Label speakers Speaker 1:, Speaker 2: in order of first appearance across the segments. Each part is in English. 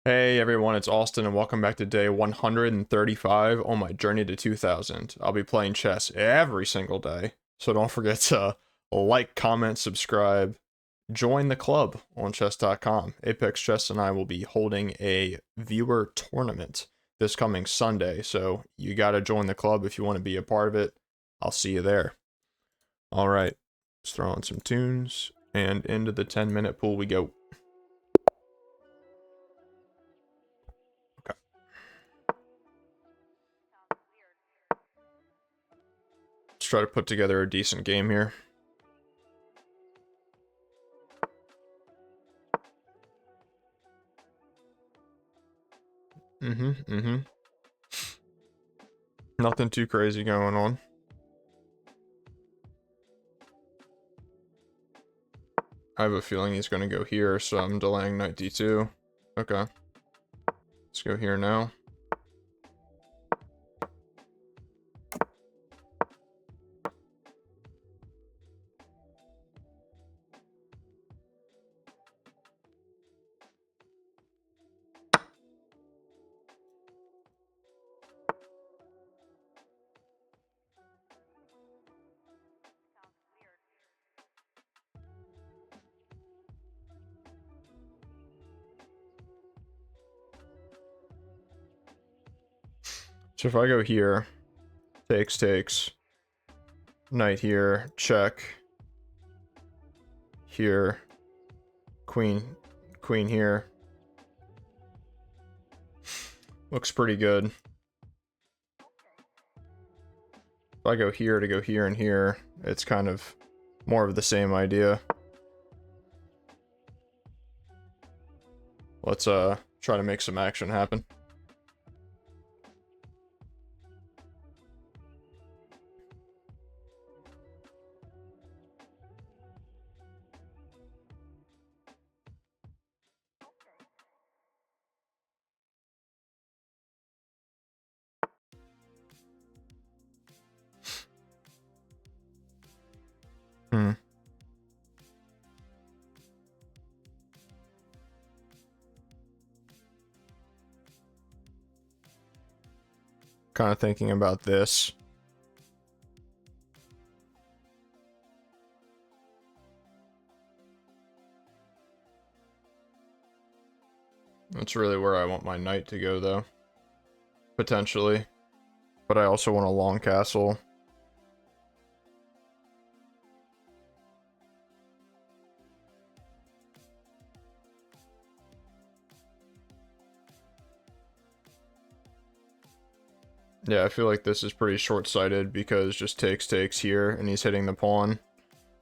Speaker 1: Hey everyone, it's Austin and welcome back to day 135 on my journey to 2000. I'll be playing chess every single day, so don't forget to like, comment, subscribe, join the club on chess.com. Apex Chess and I will be holding a viewer tournament this coming Sunday, so you gotta join the club if you want to be a part of it. I'll see you there. Alright, let's throw on some tunes, and into the 10-minute pool we go. Let's try to put together a decent game here. Nothing too crazy going on. I have a feeling he's going to go here, so I'm delaying knight d2. Okay. Let's go here now. So if I go here, takes, knight here, check, here, queen here. Looks pretty good. If I go here to go here and here, it's kind of more of the same idea. Let's try to make some action happen. Kind of thinking about this. That's really where I want my knight to go, though. Potentially. But I also want a long castle. Yeah, I feel like this is pretty short-sighted because just takes here, and he's hitting the pawn.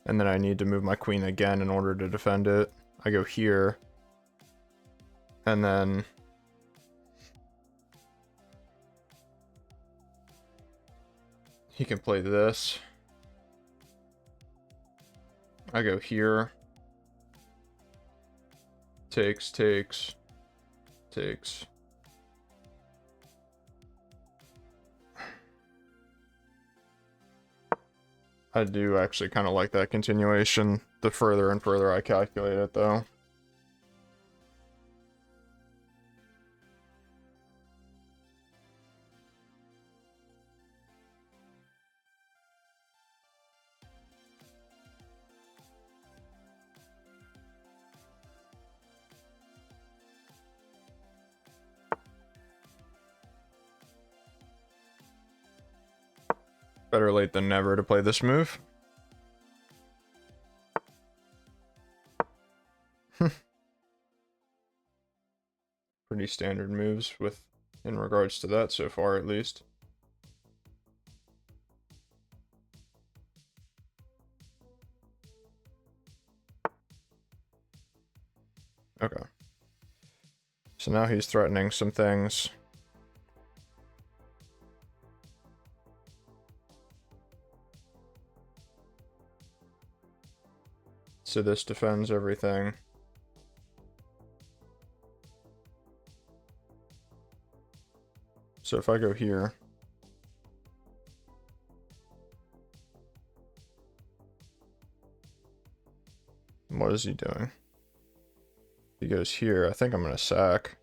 Speaker 1: And then I need to move my queen again in order to defend it. I go here. And then he can play this. I go here. Takes. I do actually kind of like that continuation, the further and further I calculate it, though. Better late than never to play this move. Pretty standard moves in regards to that so far, at least. Okay. So now he's threatening some things. So this defends everything. So if I go here, what is he doing? He goes here. I think I'm going to sack.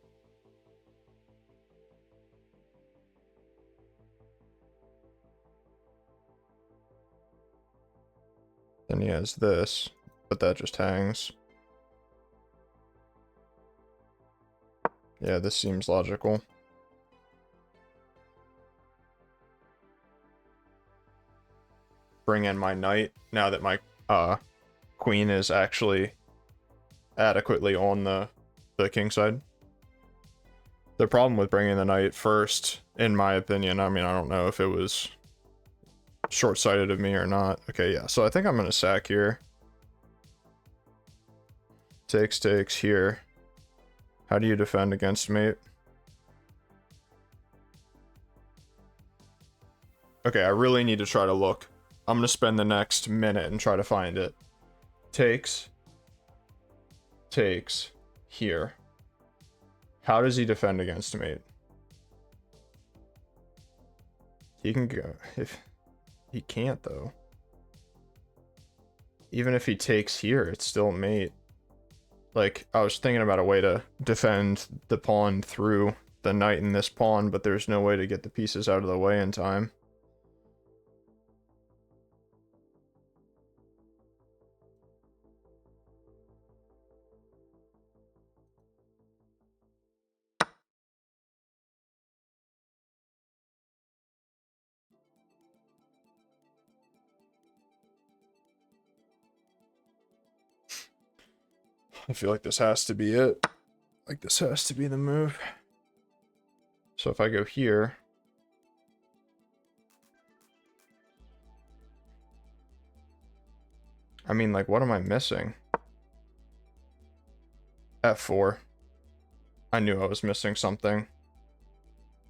Speaker 1: Then he has this, but that just hangs. Yeah, this seems logical. Bring in my knight now that my queen is actually adequately on the king side. The problem with bringing the knight first, in my opinion, I mean, I don't know if it was short-sighted of me or not. Okay, yeah, so I think I'm gonna sack here. Takes here. How do you defend against mate? Okay, I really need to try to look. I'm gonna spend the next minute and try to find it. Takes here. How does he defend against mate? He can go. If he can't though. Even if he takes here, it's still mate. Like, I was thinking about a way to defend the pawn through the knight in this pawn, but there's no way to get the pieces out of the way in time. I feel like this has to be it. Like, this has to be the move. So if I go here... I mean, like, what am I missing? F4. I knew I was missing something.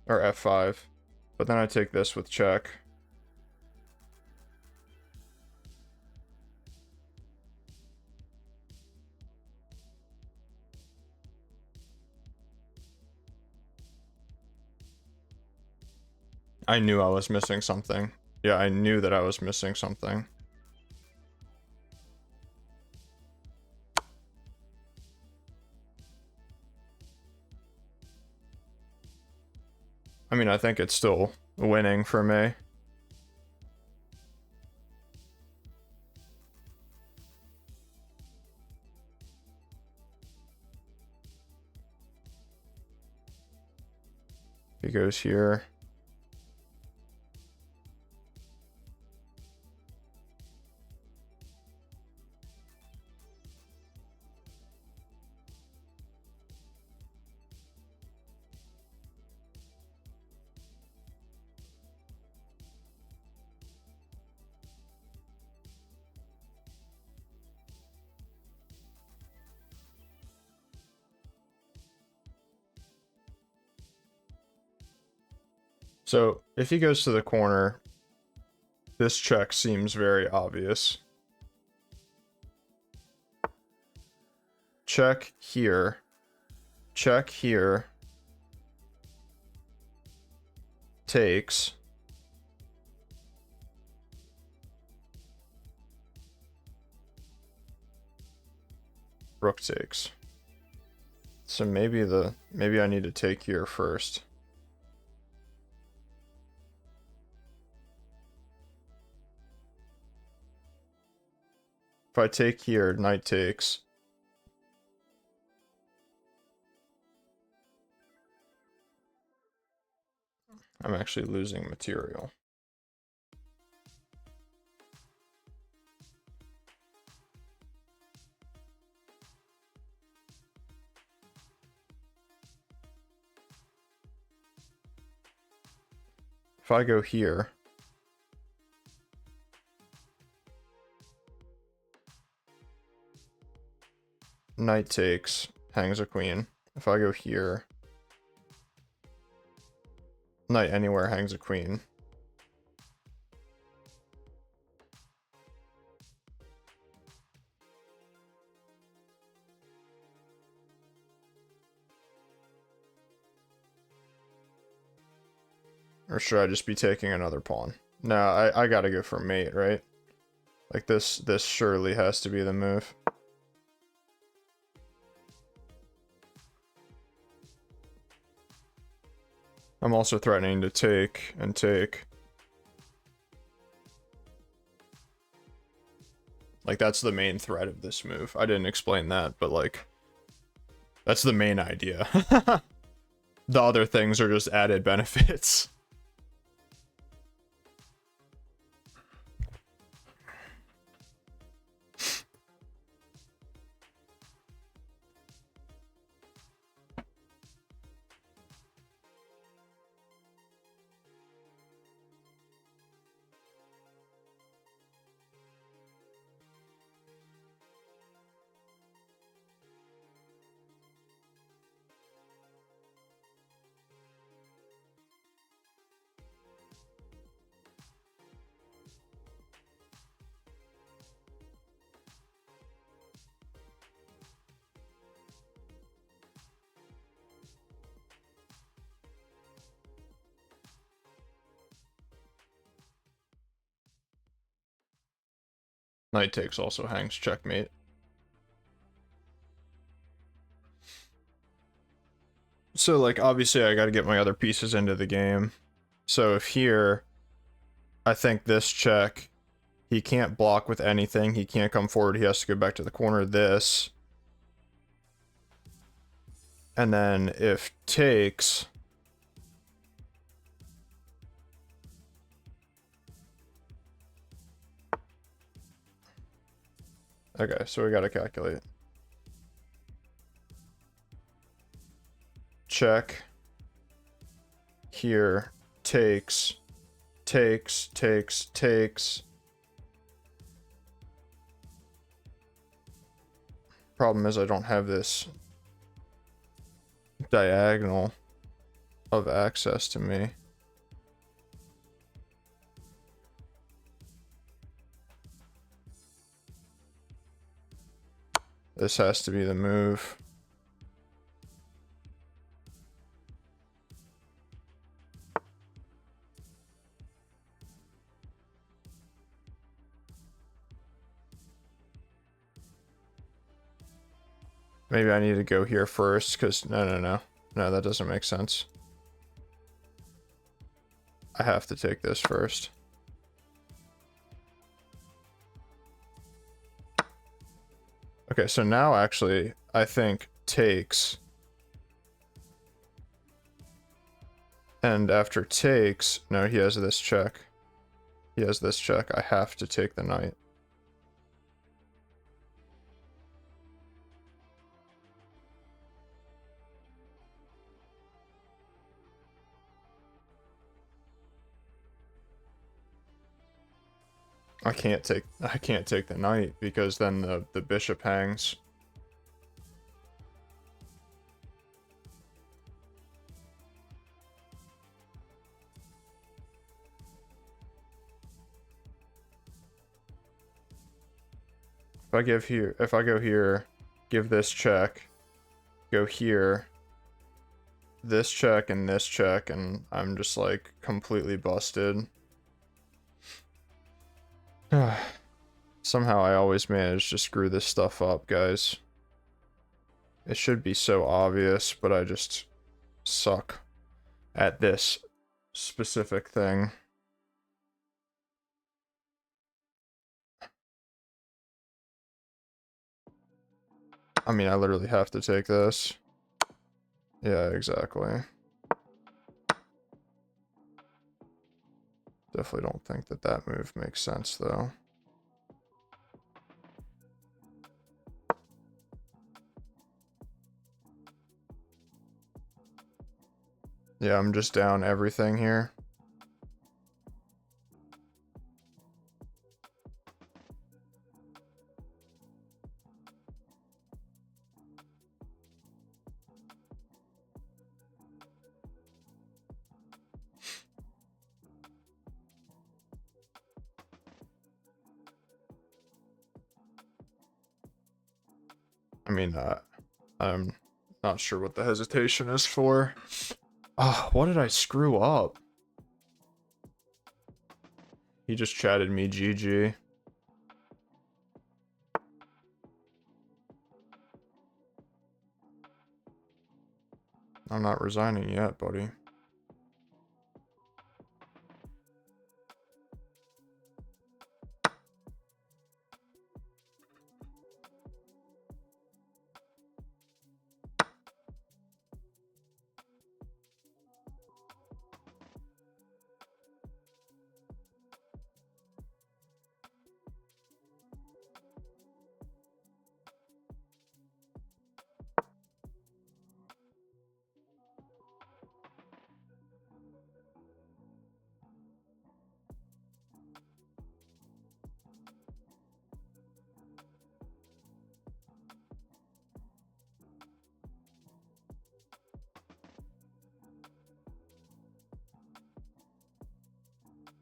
Speaker 1: Or F5. But then I take this with check. I knew I was missing something. Yeah, I knew that I was missing something. I mean, I think it's still winning for me. He goes here. So, if he goes to the corner, this check seems very obvious. Check here. Check here. Takes. Rook takes. So maybe I need to take here first. If I take here, knight takes. I'm actually losing material. If I go here, knight takes, hangs a queen. If I go here, knight anywhere hangs a queen. Or should I just be taking another pawn? No, I gotta go for mate, right? Like this surely has to be the move. I'm also threatening to take and take. Like, that's the main thread of this move. I didn't explain that, but like, that's the main idea. The other things are just added benefits. Knight takes also hangs checkmate. So, like, obviously I gotta get my other pieces into the game. So if here, I think this check, he can't block with anything, he can't come forward, he has to go back to the corner, this. And then if takes... Okay, so we gotta calculate. Check. Here. Takes. Takes. Takes. Takes. Problem is I don't have this diagonal of access to me. This has to be the move. Maybe I need to go here first, because no, that doesn't make sense. I have to take this first. Okay, so now actually, I think takes. And after takes, no, he has this check. He has this check. I have to take the knight. I can't take the knight because then the bishop hangs. If I go here, give this check, go here, this check and this check, and I'm just like completely busted. Somehow I always manage to screw this stuff up, guys. It should be so obvious, but I just suck at this specific thing. I mean, I literally have to take this. Yeah, exactly. Definitely don't think that that move makes sense, though. Yeah, I'm just down everything here. I mean, I'm not sure what the hesitation is for. Ah, what did I screw up? He just chatted me GG. I'm not resigning yet, buddy.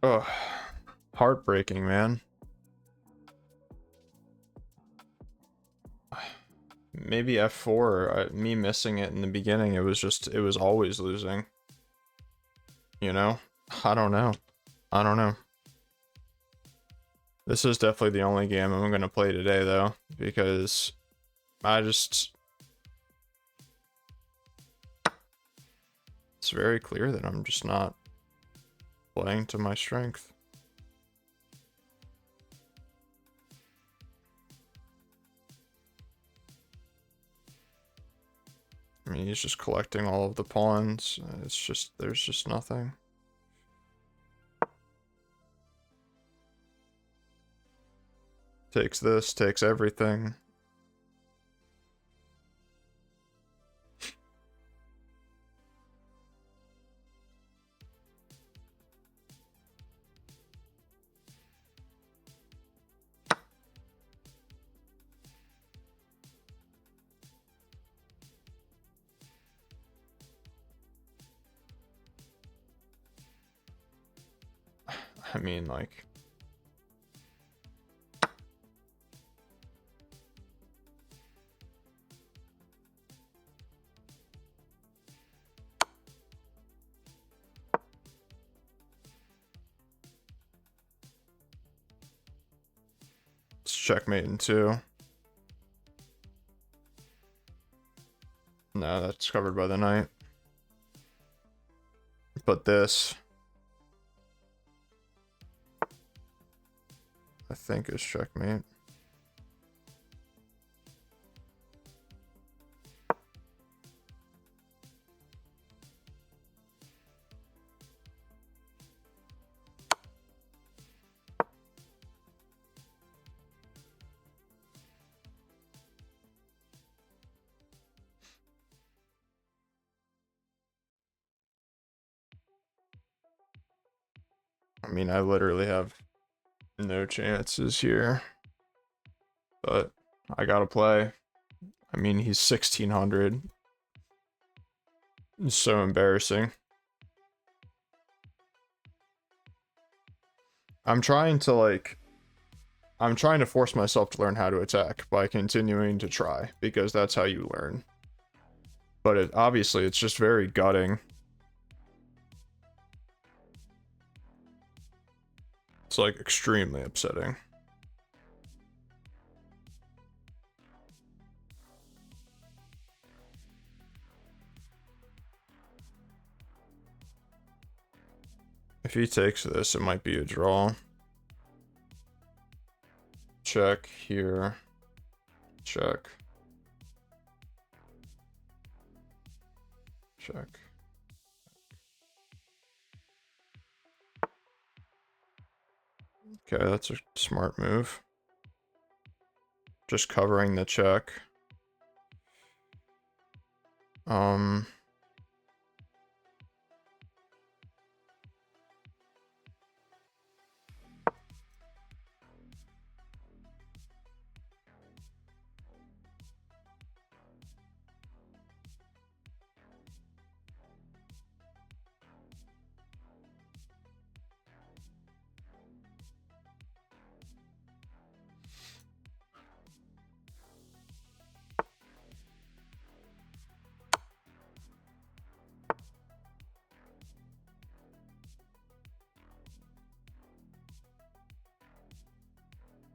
Speaker 1: Ugh. Heartbreaking, man. Maybe F4, me missing it in the beginning, it was always losing. You know? I don't know. I don't know. This is definitely the only game I'm gonna play today, though, because it's very clear that I'm just not playing to my strength. I mean, he's just collecting all of the pawns. There's just nothing. Takes this, takes everything. I mean, like... It's checkmate in 2. No, that's covered by the knight. But this... I think is checkmate. I mean, I literally have no chances here. But I gotta play. I mean, he's 1600. It's so embarrassing. I'm trying to force myself to learn how to attack by continuing to try, because that's how you learn. But obviously, it's just very gutting. It's like extremely upsetting. If he takes this, it might be a draw. Check here. Check. Check. Okay, that's a smart move. Just covering the check.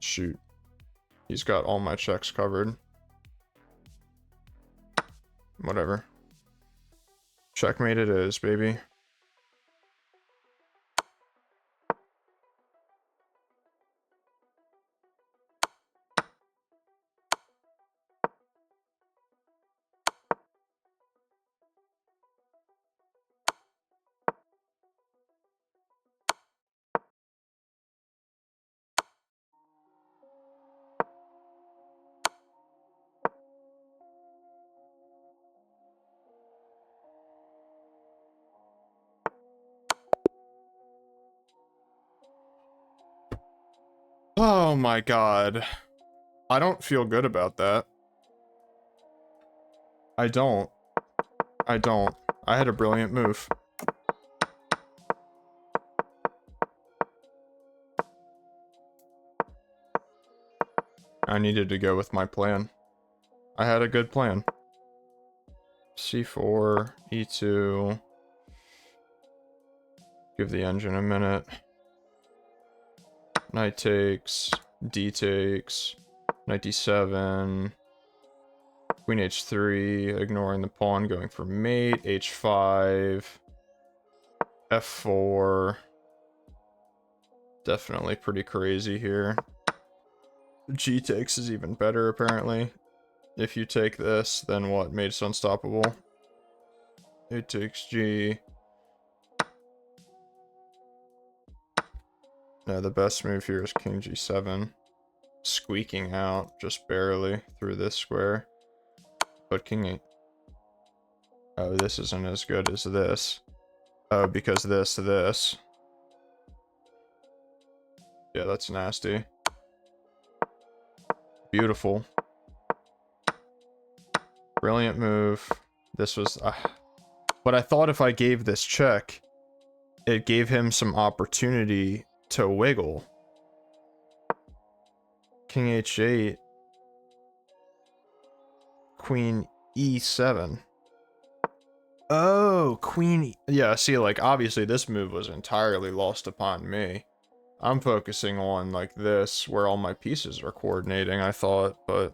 Speaker 1: Shoot. He's got all my checks covered. Whatever. Checkmate it is, baby. Oh my god. I don't feel good about that. I don't. I don't. I had a brilliant move. I needed to go with my plan. I had a good plan. C4, E2. Give the engine a minute. Knight takes, D takes, Knight D7, Queen H3, ignoring the pawn, going for mate, H5, F4. Definitely pretty crazy here. G takes is even better, apparently. If you take this, then what? Mate's unstoppable. It takes G. No, the best move here is King G7. Squeaking out, just barely, through this square. But King 8. Oh, this isn't as good as this. Oh, because this. Yeah, that's nasty. Beautiful. Brilliant move. This was... but I thought if I gave this check, it gave him some opportunity to wiggle. King H8. Queen E7. Oh, Queen... Yeah, see, like, obviously this move was entirely lost upon me. I'm focusing on, like, this, where all my pieces are coordinating, I thought, but...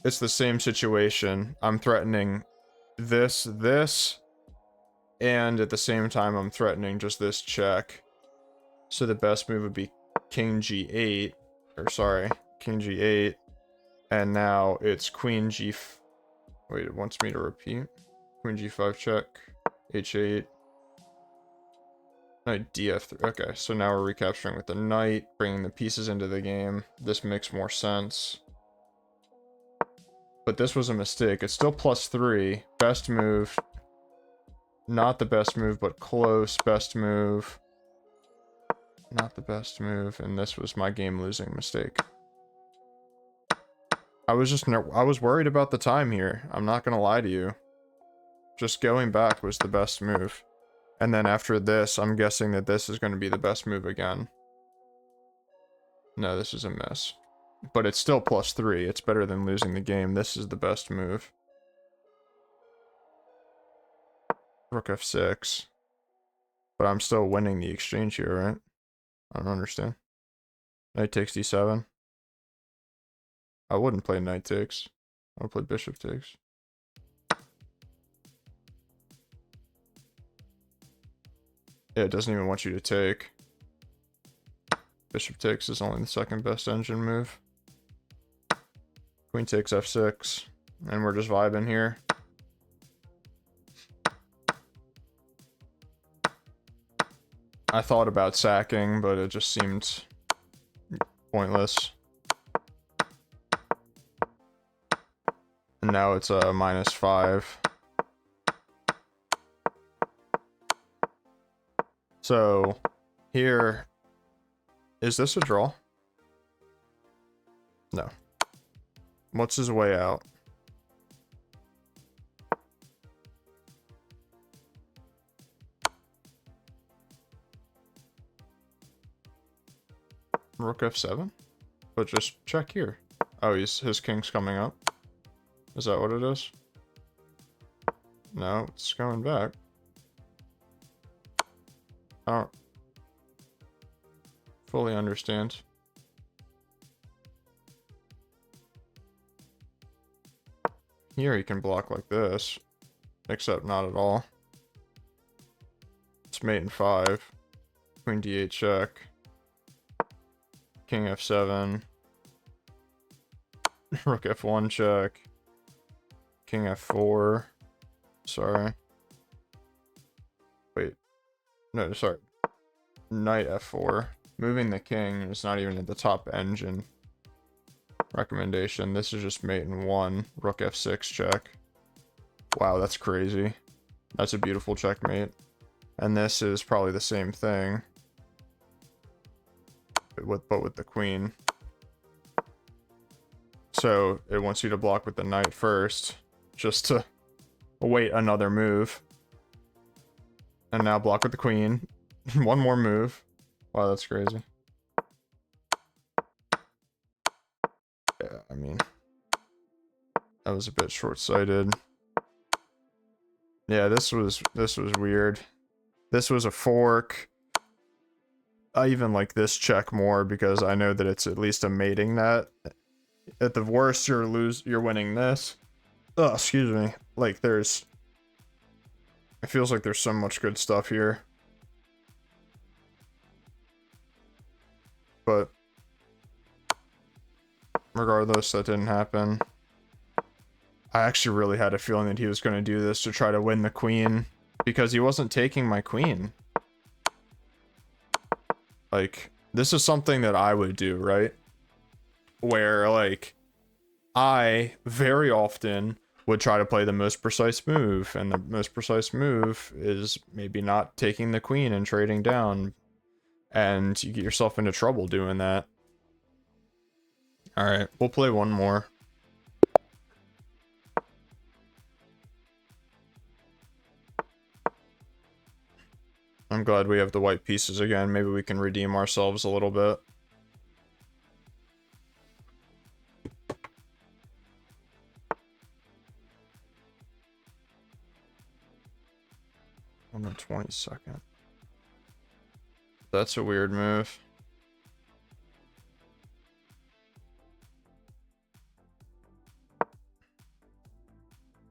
Speaker 1: It's the same situation. I'm threatening this, and at the same time I'm threatening just this check. So the best move would be King G8, or sorry, King G8, and now it's Queen G... Wait, it wants me to repeat. Queen G5 check, H8, Knight DF3. Okay, so now we're recapturing with the knight, bringing the pieces into the game. This makes more sense. But this was a mistake. It's still +3. Best move. Not the best move, but close. Best move. Not the best move, and this was my game-losing mistake. I was worried about the time here. I'm not gonna lie to you. Just going back was the best move. And then after this, I'm guessing that this is going to be the best move again. No, this is a miss. But it's still +3. It's better than losing the game. This is the best move. Rook F6. But I'm still winning the exchange here, right? I don't understand. Knight takes D7. I wouldn't play knight takes. I would play bishop takes. Yeah, it doesn't even want you to take. Bishop takes is only the second best engine move. Queen takes F6. And we're just vibing here. I thought about sacking, but it just seemed pointless. And now it's a -5. So, here... Is this a draw? No. What's his way out? Rook F7? But just check here. Oh, his king's coming up. Is that what it is? No, it's going back. I don't fully understand. Here he can block like this, except not at all. It's mate in 5. Queen D8 check. King F7. Rook F1 check. King F4. Sorry. Wait. No, sorry. Knight F4. Moving the king is not even at the top engine recommendation. This is just mate in 1. Rook F6 check. Wow, that's crazy. That's a beautiful checkmate. And this is probably the same thing. But with the queen. So it wants you to block with the knight first, just to await another move. And now block with the queen. One more move. Wow, that's crazy. I mean, that was a bit short-sighted. Yeah, this was weird. This was a fork. I even like this check more because I know that it's at least a mating net. At the worst, you're winning this. Oh, excuse me. Like it feels like there's so much good stuff here. But regardless, that didn't happen. I actually really had a feeling that he was going to do this to try to win the queen because he wasn't taking my queen. Like, this is something that I would do, right? Where, like, I very often would try to play the most precise move, and the most precise move is maybe not taking the queen and trading down, and you get yourself into trouble doing that. Alright, we'll play one more. I'm glad we have the white pieces again. Maybe we can redeem ourselves a little bit. On the 22nd. That's a weird move.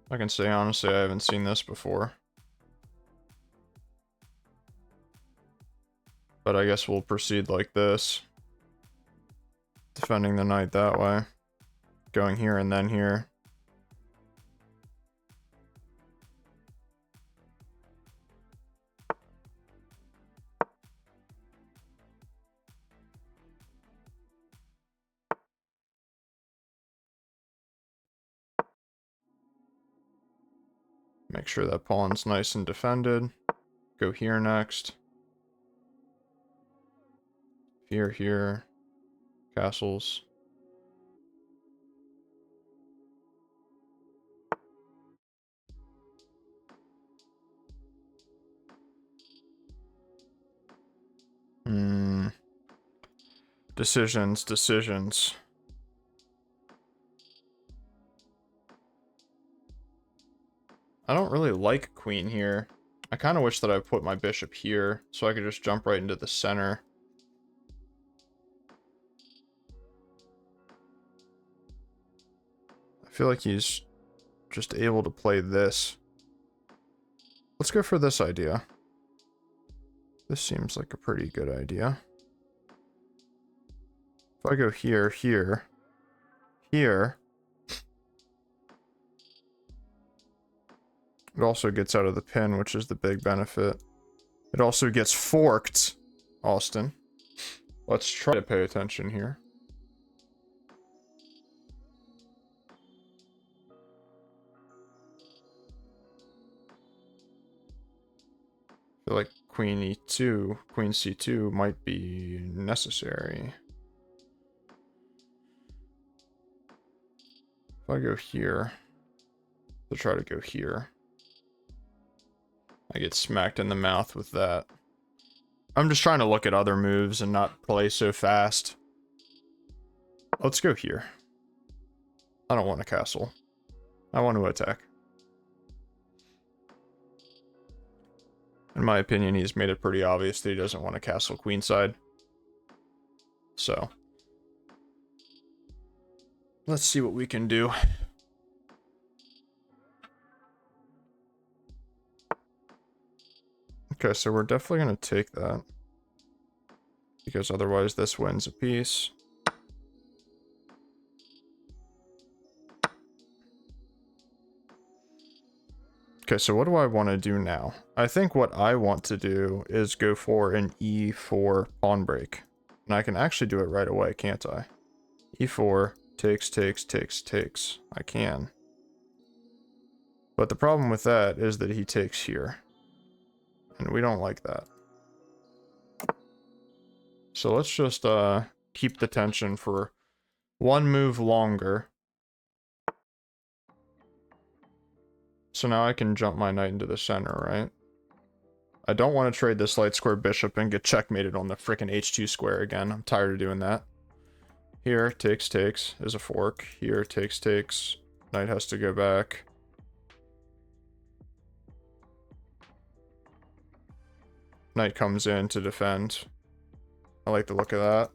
Speaker 1: I can say honestly, I haven't seen this before. But I guess we'll proceed like this. Defending the knight that way. Going here and then here. Make sure that pawn's nice and defended. Go here next. Here. Castles. Decisions. I don't really like queen here. I kind of wish that I put my bishop here so I could just jump right into the center. I feel like he's just able to play this. Let's go for this idea. This seems like a pretty good idea. If I go here, here, it also gets out of the pin, which is the big benefit. It also gets forked, Austin. Let's try to pay attention here. I feel like queen e2, queen c2 might be necessary. If I go here, to try to go here, I get smacked in the mouth with that. I'm just trying to look at other moves and not play so fast. Let's go here. I don't want a castle. I want to attack. In my opinion, he's made it pretty obvious that he doesn't want a castle queenside. So, let's see what we can do. Okay, so we're definitely going to take that. Because otherwise this wins a piece. Okay, so what do I want to do now? I think what I want to do is go for an e4 pawn break. And I can actually do it right away, can't I? e4, takes. I can. But the problem with that is that he takes here. And we don't like that. So let's just keep the tension for one move longer. So now I can jump my knight into the center, right? I don't want to trade this light square bishop and get checkmated on the frickin' h2 square again. I'm tired of doing that. Here, takes is a fork. Here, takes. Knight has to go back. Knight comes in to defend. I like the look of that.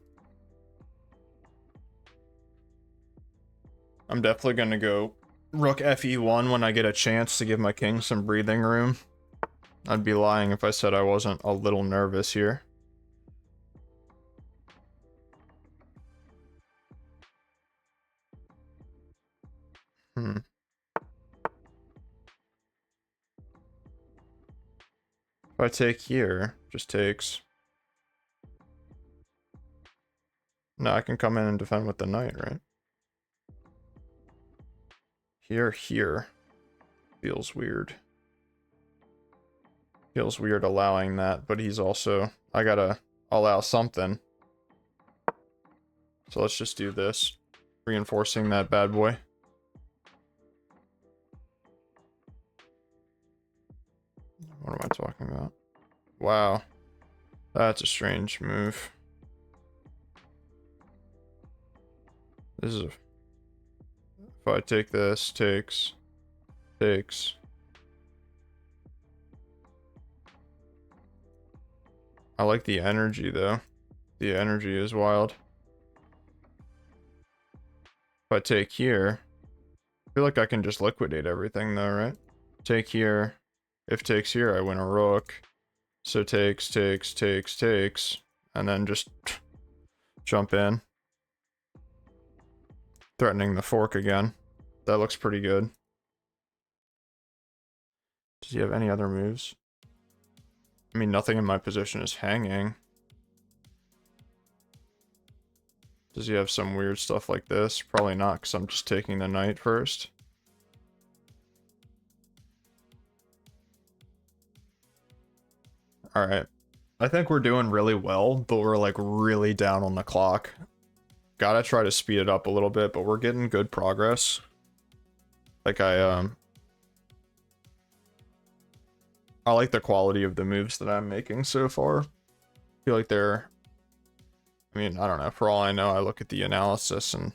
Speaker 1: I'm definitely going to go rook fe1 when I get a chance to give my king some breathing room. I'd be lying if I said I wasn't a little nervous here. If I take here, just takes. No, I can come in and defend with the knight, right? Here. Feels weird. Feels weird allowing that, but he's also... I gotta allow something. So let's just do this. Reinforcing that bad boy. What am I talking about? Wow. That's a strange move. This is a... If I take this, takes. I like the energy, though. The energy is wild. If I take here, I feel like I can just liquidate everything, though, right? Take here. If takes here, I win a rook. So takes. And then just jump in. Threatening the fork again. That looks pretty good. Does he have any other moves? I mean, nothing in my position is hanging. Does he have some weird stuff like this? Probably not, because I'm just taking the knight first. Alright. I think we're doing really well, but we're like really down on the clock. Gotta try to speed it up a little bit, but we're getting good progress. Like I like the quality of the moves that I'm making so far. I feel like they're... I mean, I don't know. For all I know, I look at the analysis and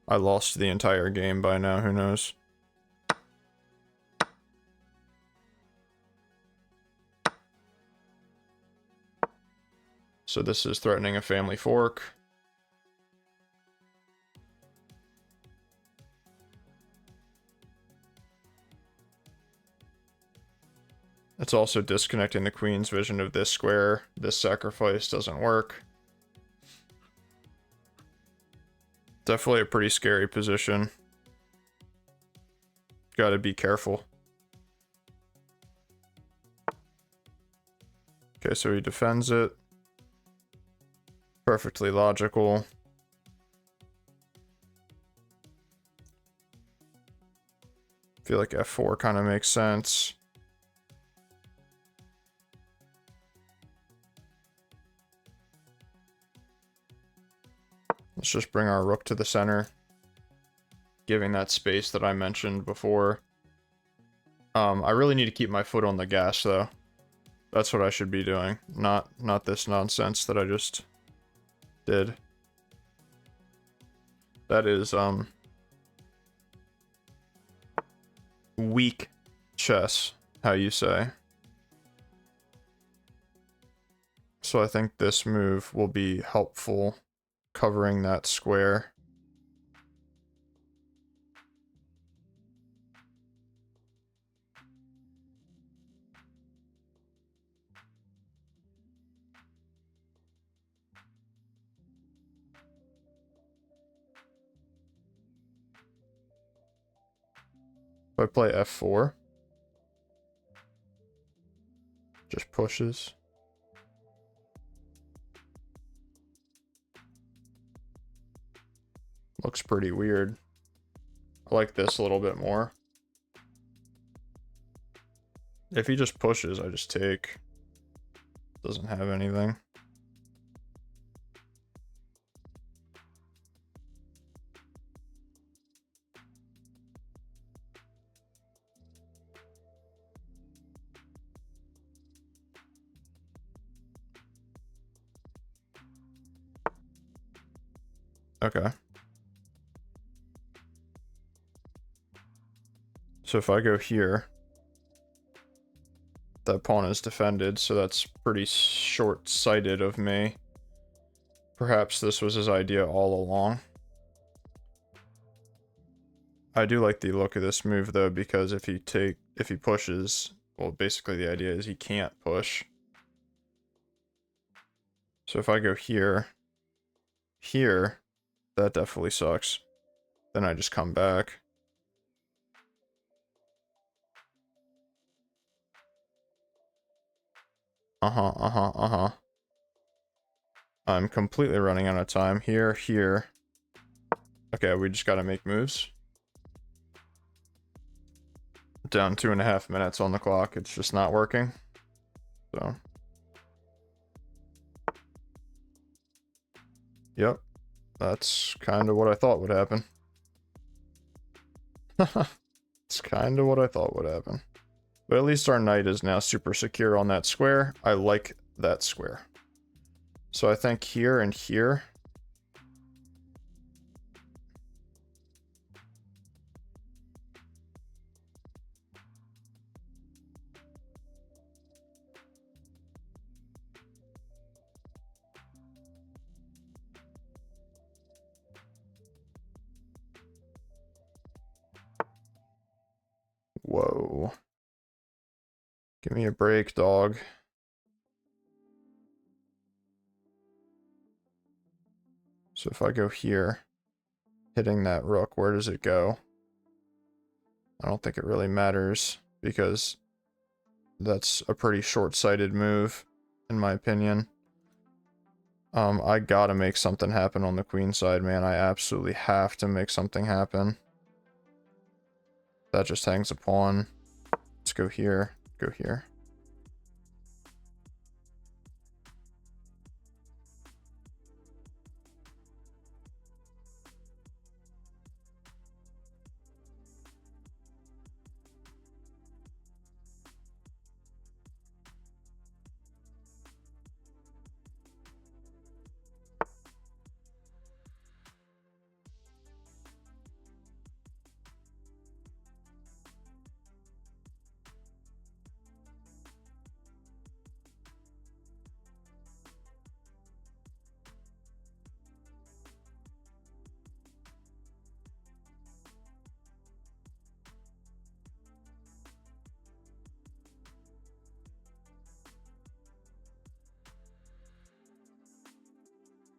Speaker 1: I lost the entire game by now. Who knows? So this is threatening a family fork. It's also disconnecting the queen's vision of this square. This sacrifice doesn't work. Definitely a pretty scary position. Gotta be careful. Okay, so he defends it. Perfectly logical. Feel like f4 kind of makes sense. Let's just bring our rook to the center, giving that space that I mentioned before. I really need to keep my foot on the gas, though. That's what I should be doing, not this nonsense that I just did. That is, weak chess, how you say. So I think this move will be helpful, covering that square. If I play f4, just pushes. Looks pretty weird. I like this a little bit more. If he just pushes, I just take. Doesn't have anything. Okay. So if I go here, that pawn is defended, so that's pretty short-sighted of me. Perhaps this was his idea all along. I do like the look of this move though, because if he pushes, well, basically the idea is he can't push. So if I go here, that definitely sucks. Then I just come back. I'm completely running out of time. Here. Okay, we just gotta make moves. Down 2.5 minutes on the clock. It's just not working. So. Yep. That's kind of what I thought would happen. It's kind of what I thought would happen. But at least our knight is now super secure on that square. I like that square. So I think here and here. Whoa. Give me a break, dog. So if I go here, hitting that rook, where does it go? I don't think it really matters, because that's a pretty short-sighted move, in my opinion. I gotta make something happen on the queen side, man. I absolutely have to make something happen. That just hangs a pawn. Let's go here. Go here.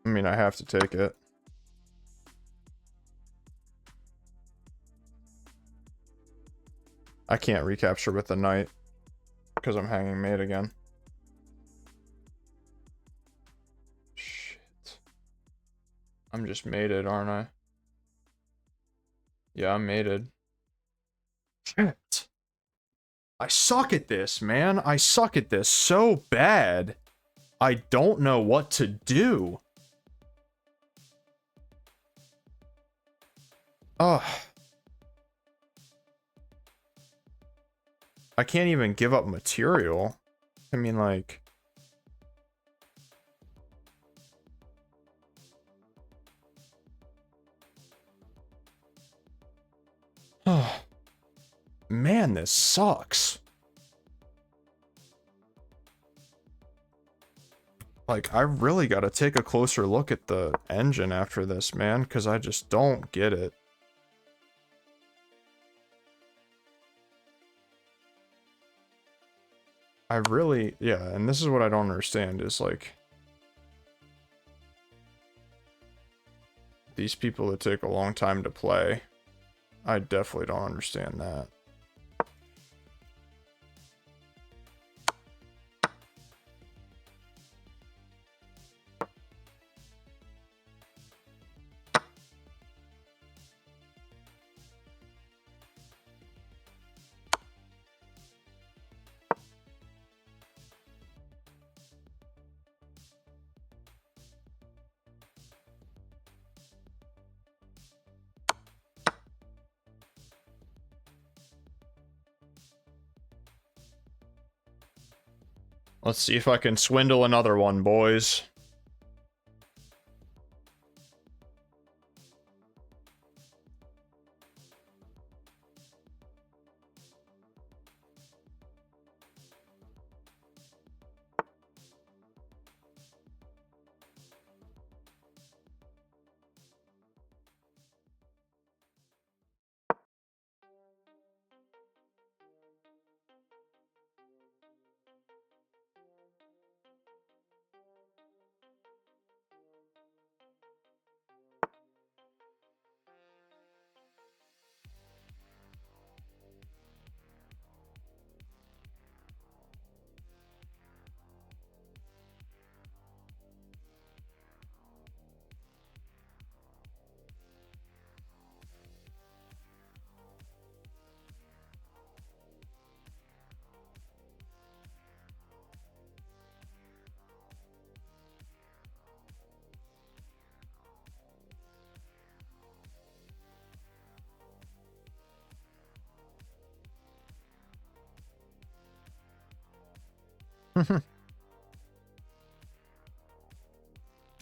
Speaker 1: I mean, I have to take it. I can't recapture with the knight, because I'm hanging mate again. Shit. I'm just mated, aren't I? Yeah, I'm mated. Shit. I suck at this, man. I suck at this so bad. I don't know what to do. Ugh. I can't even give up material. I mean, like... Man, this sucks. Like, I really gotta take a closer look at the engine after this, man, because I just don't get it. I really, yeah, and this is what I don't understand, is like... These people that take a long time to play, I definitely don't understand that. Let's see if I can swindle another one, boys.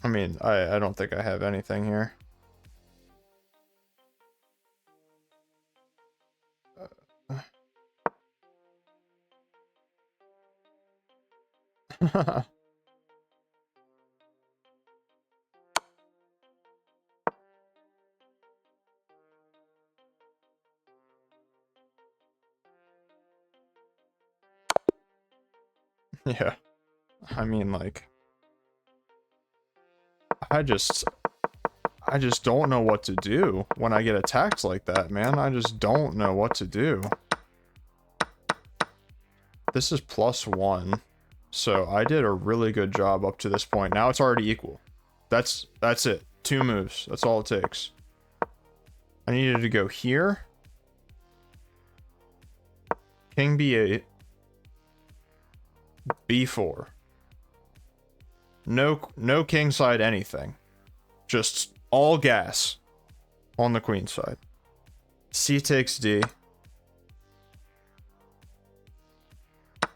Speaker 1: I mean, I don't think I have anything here. Yeah. I mean, like, I just don't know what to do when I get attacked like that, man. I just don't know what to do. This is +1. So I did a really good job up to this point. Now it's already equal. That's it. 2 moves. That's all it takes. I needed to go here. King B8. B4. No king side anything. Just all gas on the queen side. C takes D.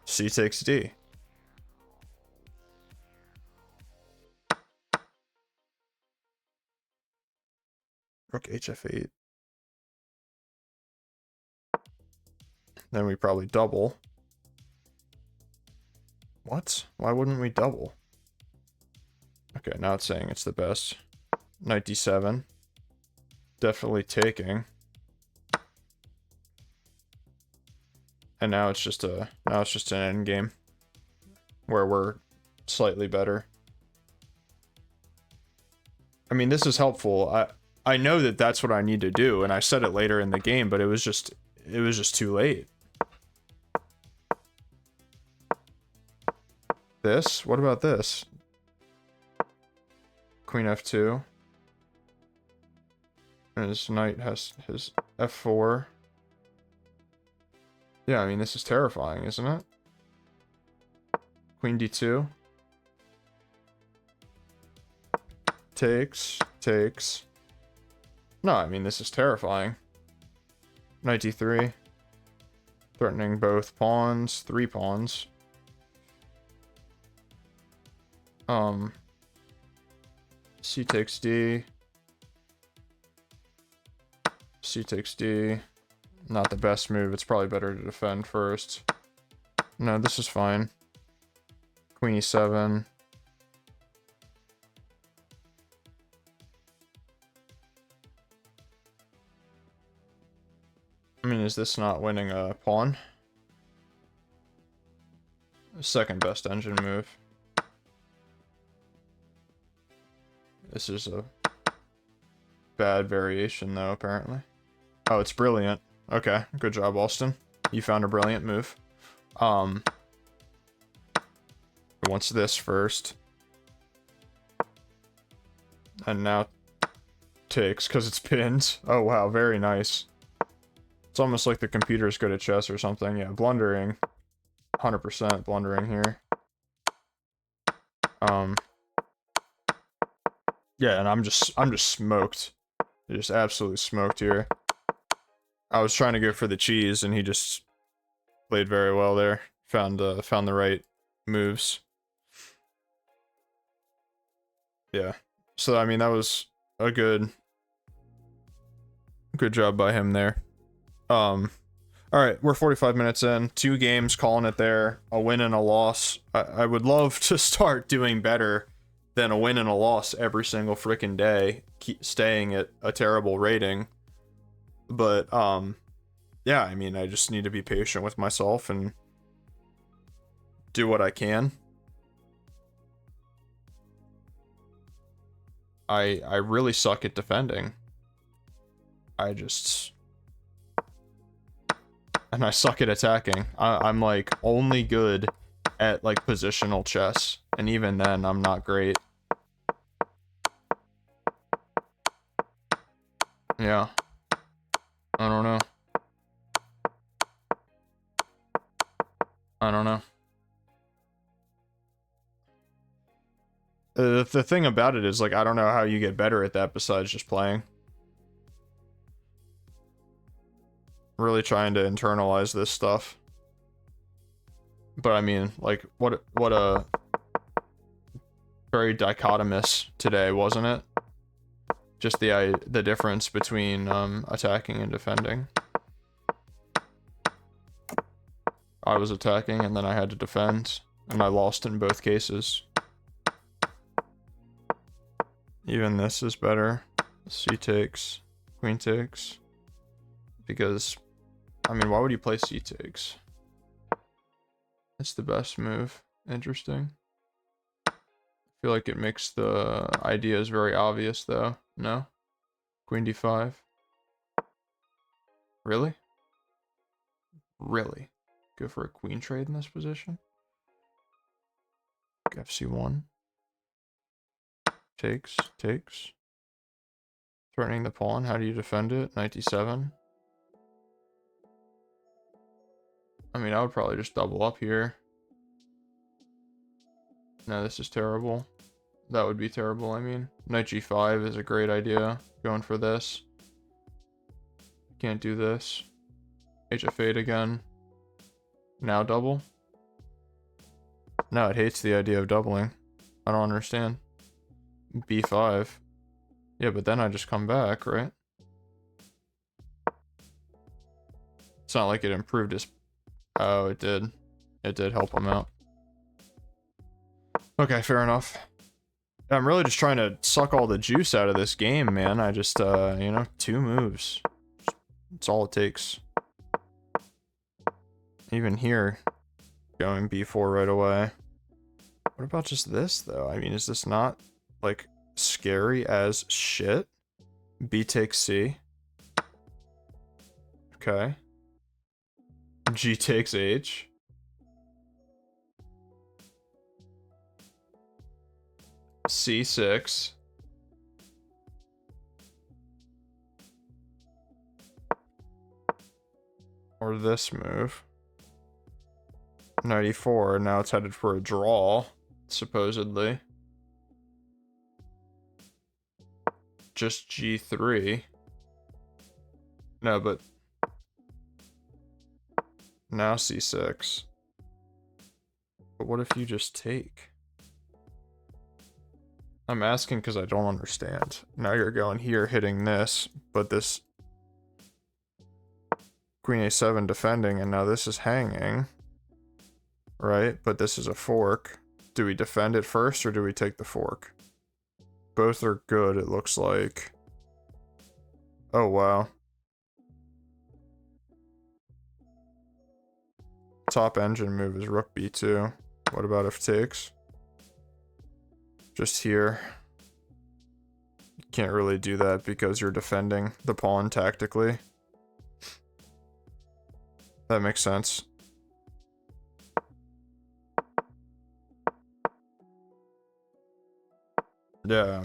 Speaker 1: C takes D. Rook HF8. Then we probably double. What? Why wouldn't we double? Okay, now it's saying it's the best. Knight D7. Definitely taking. And now it's just an end game where we're slightly better. I mean, this is helpful. I know that that's what I need to do, and I said it later in the game, but it was just too late. This? What about this? Queen F2. And his knight has his F4. Yeah, I mean, this is terrifying, isn't it? Queen D2. Takes. No, I mean, this is terrifying. Knight D3. Threatening both pawns, 3 pawns. C takes D. C takes D. Not the best move. It's probably better to defend first. No, this is fine. Queen E7. I mean, is this not winning a pawn? Second best engine move. This is a bad variation, though, apparently. Oh, it's brilliant. Okay, good job, Austin. You found a brilliant move. Wants this first. And now takes, because it's pinned. Oh, wow, very nice. It's almost like the computer's good at chess or something. Yeah, blundering. 100% blundering here. Yeah, and I'm just smoked. Just absolutely smoked here. I was trying to go for the cheese, and he just played very well there. Found the right moves. Yeah. So I mean, that was a good job by him there. All right, we're 45 minutes in. 2 games, calling it there. A win and a loss. I would love to start doing better than a win and a loss every single freaking day. Keep staying at a terrible rating. But, yeah, I mean, I just need to be patient with myself and do what I can. I really suck at defending. And I suck at attacking. I'm like only good at like positional chess, and even then I'm not great. Yeah. I don't know. The thing about it is, like, I don't know how you get better at that besides just playing. Really trying to internalize this stuff. But I mean, like, what a very dichotomous today, wasn't it? Just the difference between attacking and defending. I was attacking and then I had to defend, and I lost in both cases. Even this is better. C takes, queen takes. Because, I mean, why would you play C takes? It's the best move. Interesting. I feel like it makes the ideas very obvious, though. No? Queen d5. Really? Really? Go for a queen trade in this position? FC1. Takes. Threatening the pawn. How do you defend it? Knight d7. I mean, I would probably just double up here. No, this is terrible. That would be terrible, I mean. Knight g5 is a great idea. Going for this. Can't do this. HF8 again. Now double? No, it hates the idea of doubling. I don't understand. B5. Yeah, but then I just come back, right? It's not like it improved his... Oh, it did. It did help him out. Okay, fair enough. I'm really just trying to suck all the juice out of this game, man. I just, you know, 2 moves. That's all it takes. Even here, going b4 right away. What about just this, though? I mean, is this not, like, scary as shit? B takes C. Okay. G takes H. C6. Or this move. 94. Now it's headed for a draw, supposedly. Just G3. No, but now C6. But what if you just take? I'm asking because I don't understand. Now you're going here, hitting this, but this Queen A7 defending, and now this is hanging. Right? But this is a fork. Do we defend it first, or do we take the fork? Both are good, it looks like. Oh, wow. Top engine move is rook b2. What about if takes? Just here. You can't really do that because you're defending the pawn tactically. That makes sense. Yeah.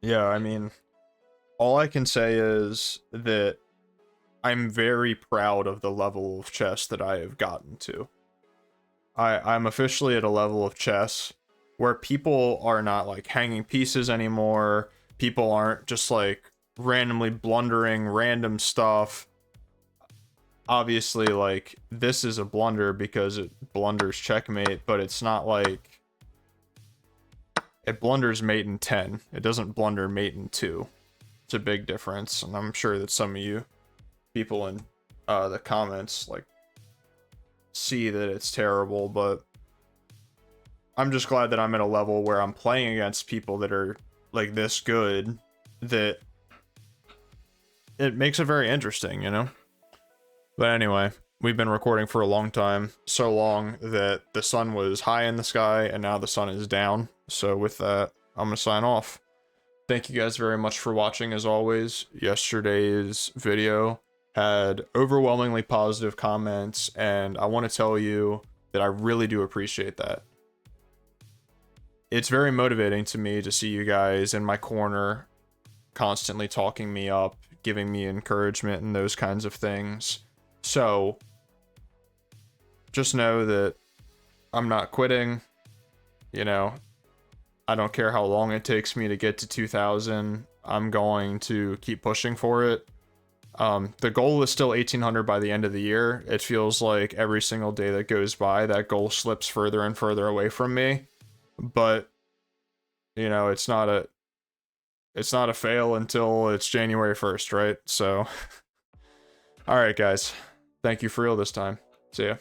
Speaker 1: Yeah, I mean, all I can say is that I'm very proud of the level of chess that I have gotten to. I'm officially at a level of chess where people are not like hanging pieces anymore. People aren't just like randomly blundering random stuff. Obviously, like, this is a blunder because it blunders checkmate, but it's not like it blunders mate in 10. It doesn't blunder mate in 2. It's a big difference, and I'm sure that some of you people in the comments like see that it's terrible, but I'm just glad that I'm at a level where I'm playing against people that are like this good, that it makes it very interesting, you know? But anyway, we've been recording for a long time, so long that the sun was high in the sky and now the sun is down. So with that, I'm gonna sign off. Thank you guys very much for watching. As always, yesterday's video had overwhelmingly positive comments, and I want to tell you that I really do appreciate that. It's very motivating to me to see you guys in my corner, constantly talking me up, giving me encouragement and those kinds of things. So just know that I'm not quitting, you know. I don't care how long it takes me to get to 2,000. I'm going to keep pushing for it. The goal is still 1,800 by the end of the year. It feels like every single day that goes by, that goal slips further and further away from me. But, you know, it's not a fail until it's January 1st, right? So, all right, guys. Thank you for real this time. See ya.